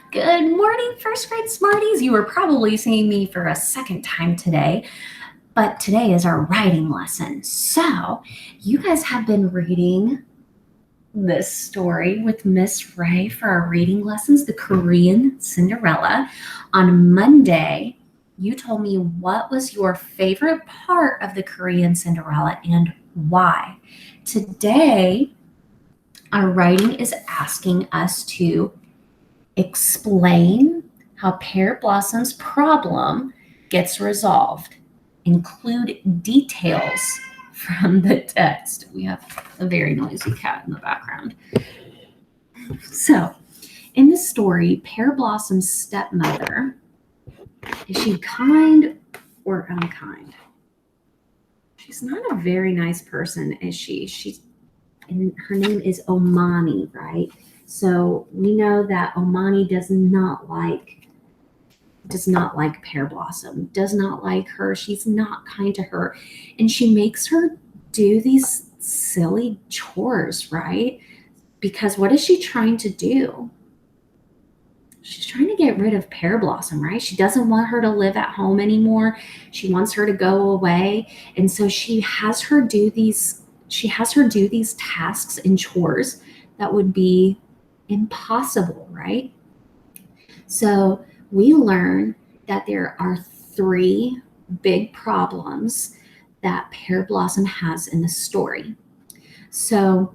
Good morning, first grade Smarties. You are probably seeing me for a second time today, but today is our writing lesson. So, you guys have been reading this story with Miss Ray for our reading lessons, The Korean Cinderella. On Monday, you told me what was your favorite part of the Korean Cinderella and why. Today, our writing is asking us to explain how Pear Blossom's problem gets resolved. Include details from the text. We have a very noisy cat in the background. So, in the story, Pear Blossom's stepmother, is she kind or unkind? She's not a very nice person, is she? And her name is Omani, right? So we know that Omani does not like Pear Blossom, does not like her. She's not kind to her. And she makes her do these silly chores, right? Because what is she trying to do? She's trying to get rid of Pear Blossom, right? She doesn't want her to live at home anymore. She wants her to go away. And so she has her do these tasks and chores that would be impossible, right? So we learn that there are three big problems that Pear Blossom has in the story. So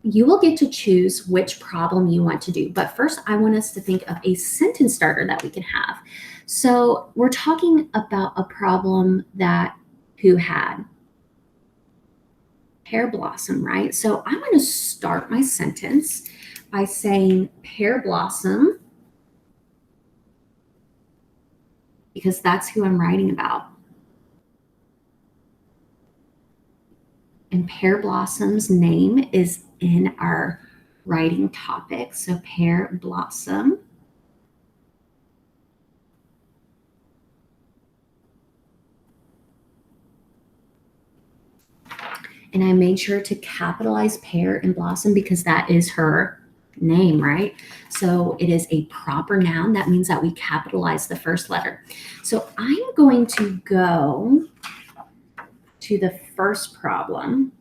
you will get to choose which problem you want to do. But first, I want us to think of a sentence starter that we can have. So we're talking about a problem that who had? Pear Blossom, right? So I'm going to start my sentence by saying Pear Blossom, because that's who I'm writing about. And Pear Blossom's name is in our writing topic. So Pear Blossom. And I made sure to capitalize Pear and Blossom because that is her name, right? So it is a proper noun. That means that we capitalize the first letter. So I'm going to go to the first problem.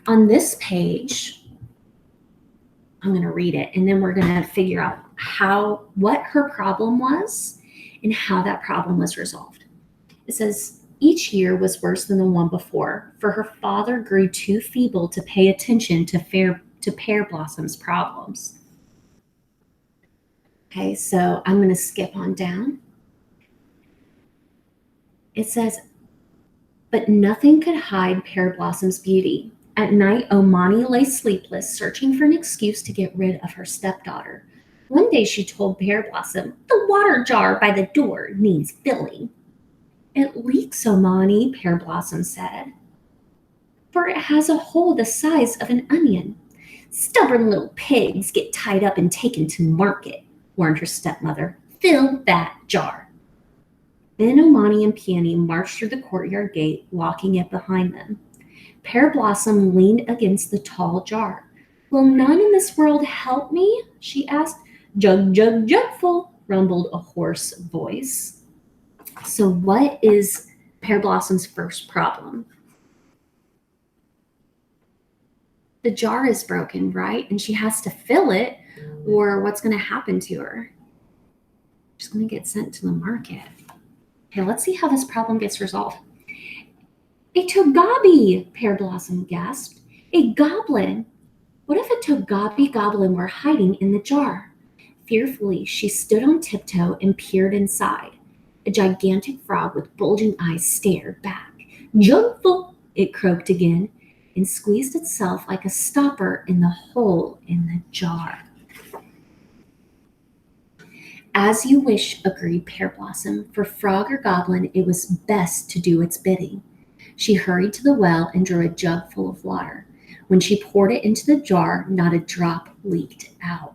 On this page, I'm going to read it and then we're going to figure out what her problem was and how that problem was resolved. It says, each year was worse than the one before, for her father grew too feeble to pay attention to Pear Blossom's problems. Okay, so I'm going to skip on down. It says, but nothing could hide Pear Blossom's beauty. At night, Omani lay sleepless, searching for an excuse to get rid of her stepdaughter. One day she told Pear Blossom, the water jar by the door needs filling. It leaks, Omani, Pear Blossom said, for it has a hole the size of an onion. Stubborn little pigs get tied up and taken to market, warned her stepmother. Fill that jar. Then Omani and Peony marched through the courtyard gate, locking it behind them. Pear Blossom leaned against the tall jar. Will none in this world help me? She asked. Jug, jug, jugful, rumbled a hoarse voice. So what is Pear Blossom's first problem? The jar is broken, right? And she has to fill it, or what's going to happen to her? She's going to get sent to the market. Okay, let's see how this problem gets resolved. A Togabi, Pear Blossom gasped. A goblin. What if a Togabi goblin were hiding in the jar? Fearfully, she stood on tiptoe and peered inside. A gigantic frog with bulging eyes stared back. Jugful, it croaked again, and squeezed itself like a stopper in the hole in the jar. As you wish, agreed Pear Blossom. For frog or goblin, it was best to do its bidding. She hurried to the well and drew a jug full of water. When she poured it into the jar, not a drop leaked out.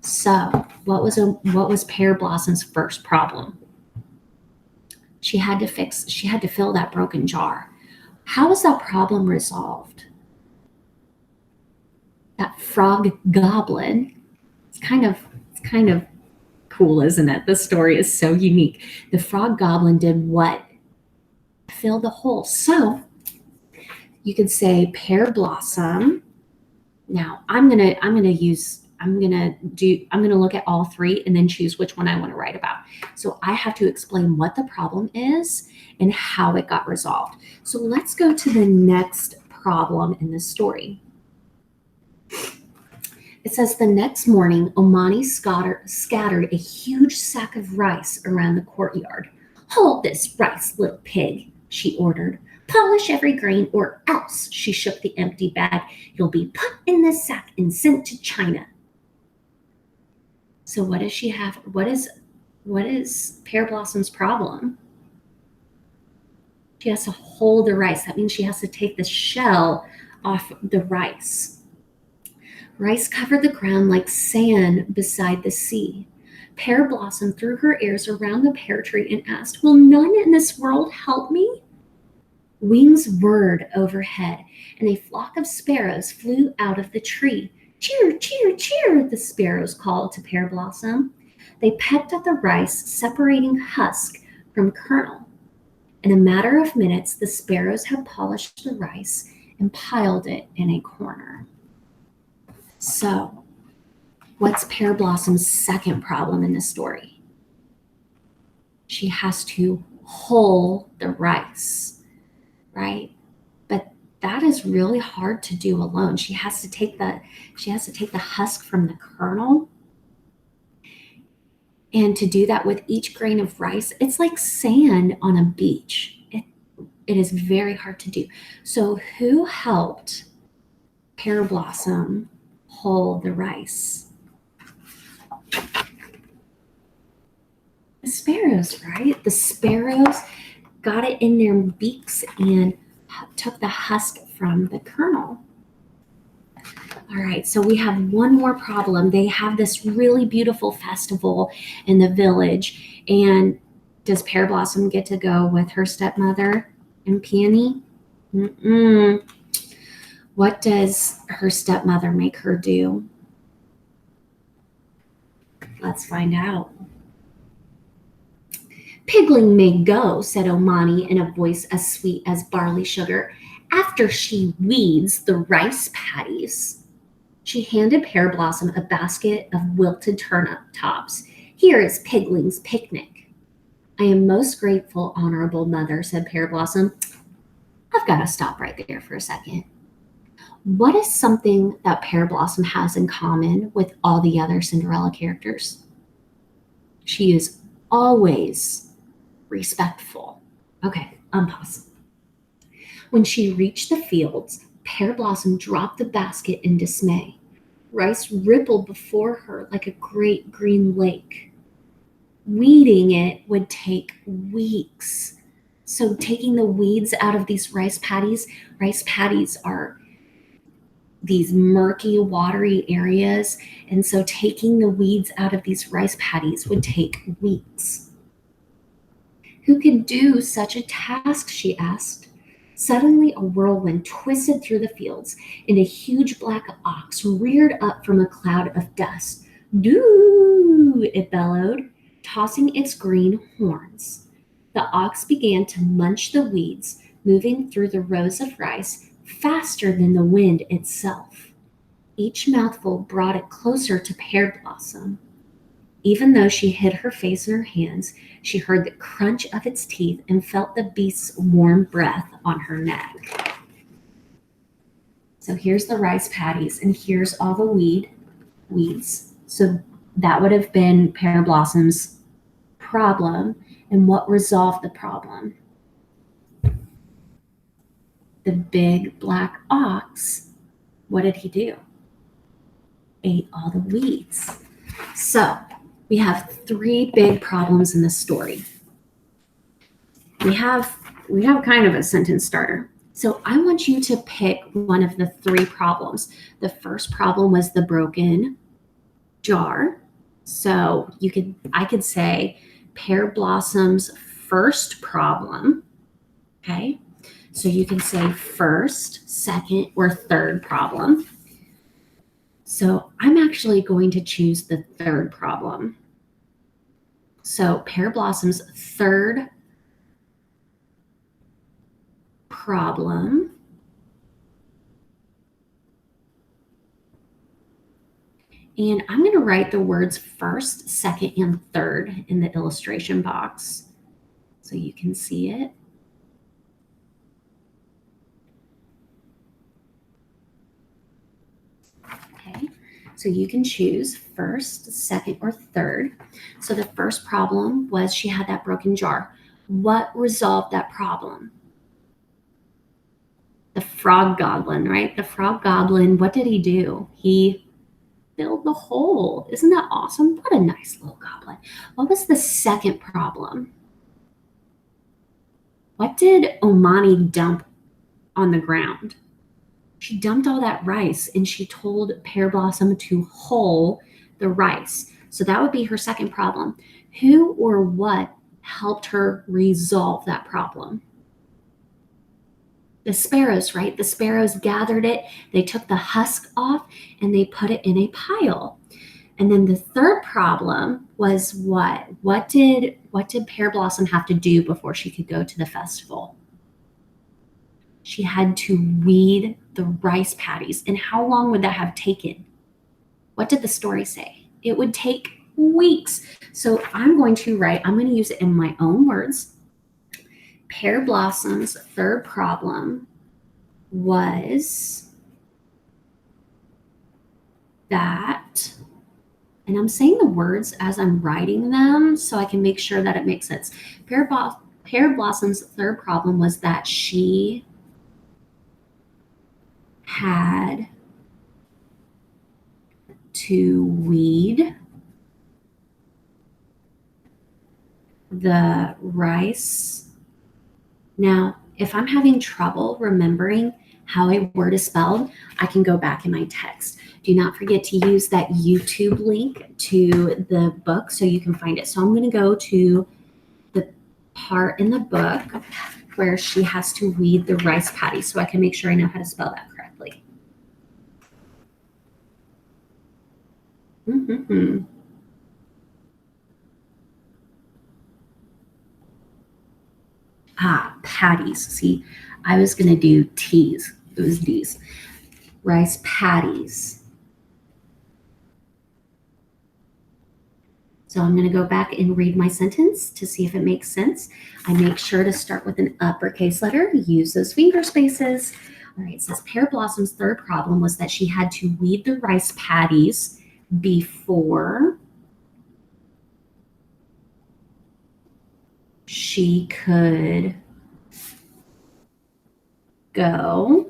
So, what was Pear Blossom's first problem? She had to fill that broken jar. How was that problem resolved? that frog goblin. It's kind of cool, isn't it? The story is so unique. The frog goblin did what? Fill the hole. So you could say Pear Blossom. Now I'm gonna look at all three and then choose which one I want to write about. So I have to explain what the problem is and how it got resolved. So let's go to the next problem in the story. It says the next morning, Omani scattered a huge sack of rice around the courtyard. Hold this rice, little pig, she ordered. Polish every grain or else, she shook the empty bag. You'll be put in this sack and sent to China. So what does she have? What is Pear Blossom's problem? She has to hold the rice. That means she has to take the shell off the rice. Rice covered the ground like sand beside the sea. Pear Blossom threw her ears around the pear tree and asked, will none in this world help me? Wings whirred overhead, and a flock of sparrows flew out of the tree. Cheer, cheer, cheer, the sparrows called to Pear Blossom. They pecked at the rice, separating husk from kernel. In a matter of minutes, the sparrows had polished the rice and piled it in a corner. So, what's Pear Blossom's second problem in the story? She has to hull the rice, right? But that is really hard to do alone. She has to take the husk from the kernel. And to do that with each grain of rice, it's like sand on a beach. It is very hard to do. So who helped Pear Blossom hull the rice? The sparrows, right? The sparrows got it in their beaks and took the husk from the kernel. All right, so we have one more problem. They have this really beautiful festival in the village, and does Pear Blossom get to go with her stepmother and Peony? What does her stepmother make her do? Let's find out. Pigling may go, said Omani in a voice as sweet as barley sugar, after she weeds the rice paddies. She handed Pear Blossom a basket of wilted turnip tops. Here is Pigling's picnic. I am most grateful, honorable mother, said Pear Blossom. I've got to stop right there for a second. What is something that Pear Blossom has in common with all the other Cinderella characters? She is always respectful. Okay, unpause. When she reached the fields, Pear Blossom dropped the basket in dismay. Rice rippled before her like a great green lake. Weeding it would take weeks. So taking the weeds out of these rice paddies are these murky, watery areas. And so taking the weeds out of these rice paddies would take weeks. Who could do such a task, she asked. Suddenly, a whirlwind twisted through the fields, and a huge black ox reared up from a cloud of dust. Doo! It bellowed, tossing its green horns. The ox began to munch the weeds, moving through the rows of rice faster than the wind itself. Each mouthful brought it closer to Pear Blossom. Even though she hid her face in her hands, she heard the crunch of its teeth and felt the beast's warm breath on her neck. So here's the rice paddies, and here's all the weeds. So that would have been Pear Blossom's problem. And what resolved the problem? The big black ox, what did he do? Ate all the weeds. So we have three big problems in this story. We have kind of a sentence starter. So I want you to pick one of the three problems. The first problem was the broken jar. So I could say Pear Blossom's first problem. Okay. So you can say first, second, or third problem. So I'm actually going to choose the third problem. So Pear Blossom's third problem and I'm going to write the words first, second, and third in the illustration box so you can see it. Okay, so you can choose first, second, or third. So the first problem was she had that broken jar. What resolved that problem? The frog goblin, right? The frog goblin, what did he do? He filled the hole. Isn't that awesome? What a nice little goblin. What was the second problem? What did Omani dump on the ground? She dumped all that rice and she told Pear Blossom to hull the rice. So that would be her second problem. Who or what helped her resolve that problem? The sparrows, right? The sparrows gathered it, they took the husk off, and they put it in a pile. And then the third problem was what? What did Pear Blossom have to do before she could go to the festival? She had to weed the rice paddies. And how long would that have taken? What did the story say? It would take weeks. So I'm going to use it in my own words. Pear Blossom's third problem was that, and I'm saying the words as I'm writing them so I can make sure that it makes sense. Pear Blossom's third problem was that she had to weed the rice. Now, if I'm having trouble remembering how a word is spelled, I can go back in my text. Do not forget to use that YouTube link to the book so you can find it. So I'm going to go to the part in the book where she has to weed the rice paddy so I can make sure I know how to spell that correctly. Patties. See, I was going to do T's. It was D's. Rice paddies. So I'm going to go back and read my sentence to see if it makes sense. I make sure to start with an uppercase letter, use those finger spaces. All right, it says Pear Blossom's third problem was that she had to weed the rice paddies before she could go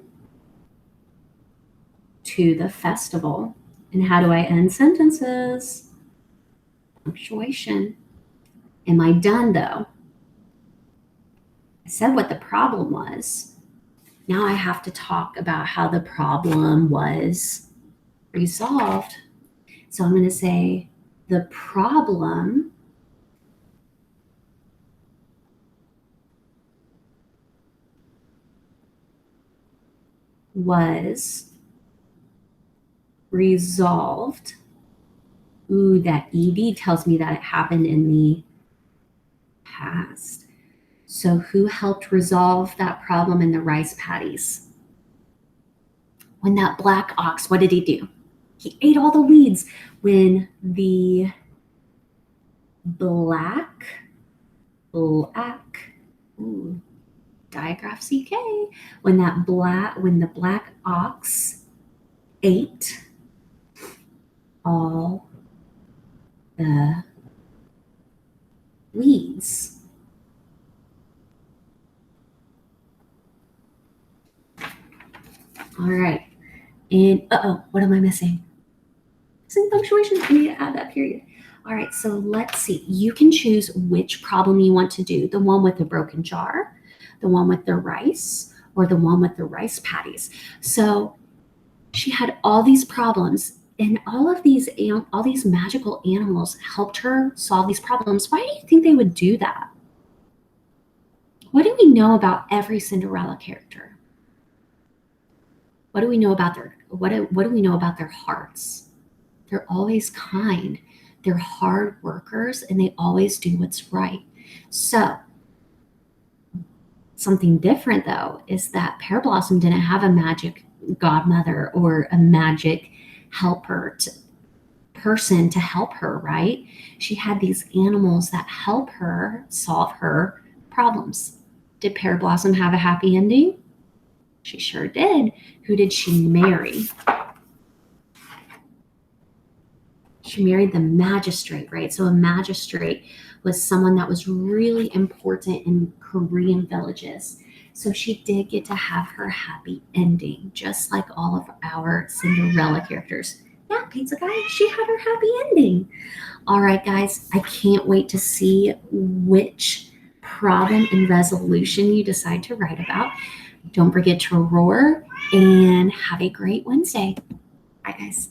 to the festival. And how do I end sentences? Punctuation. Am I done though? I said what the problem was. Now I have to talk about how the problem was resolved. So I'm going to say the problem was resolved. Ooh, that ED tells me that it happened in the past. So who helped resolve that problem in the rice paddies? When that black ox, what did he do? He ate all the weeds. When the black, ooh, digraph CK, when the black ox ate all the weeds. All right. And what am I missing? Missing punctuation. I need to add that period. All right, so let's see. You can choose which problem you want to do. The one with the broken jar, the one with the rice, or the one with the rice paddies. So she had all these problems, and all these magical animals helped her solve these problems. Why do you think they would do that? What do we know about every Cinderella character? What do we know about what do we know about their hearts? They're always kind. They're hard workers and they always do what's right. So, something different though is that Pear Blossom didn't have a magic godmother or a magic helper person to help her, right? She had these animals that help her solve her problems. Did Pear Blossom have a happy ending? She sure did. Who did she marry? She married the magistrate, right? So a magistrate was someone that was really important in Korean villages. So she did get to have her happy ending, just like all of our Cinderella characters. Yeah, Pizza Guy, she had her happy ending. All right, guys, I can't wait to see which problem and resolution you decide to write about. Don't forget to roar and have a great Wednesday. Bye, guys.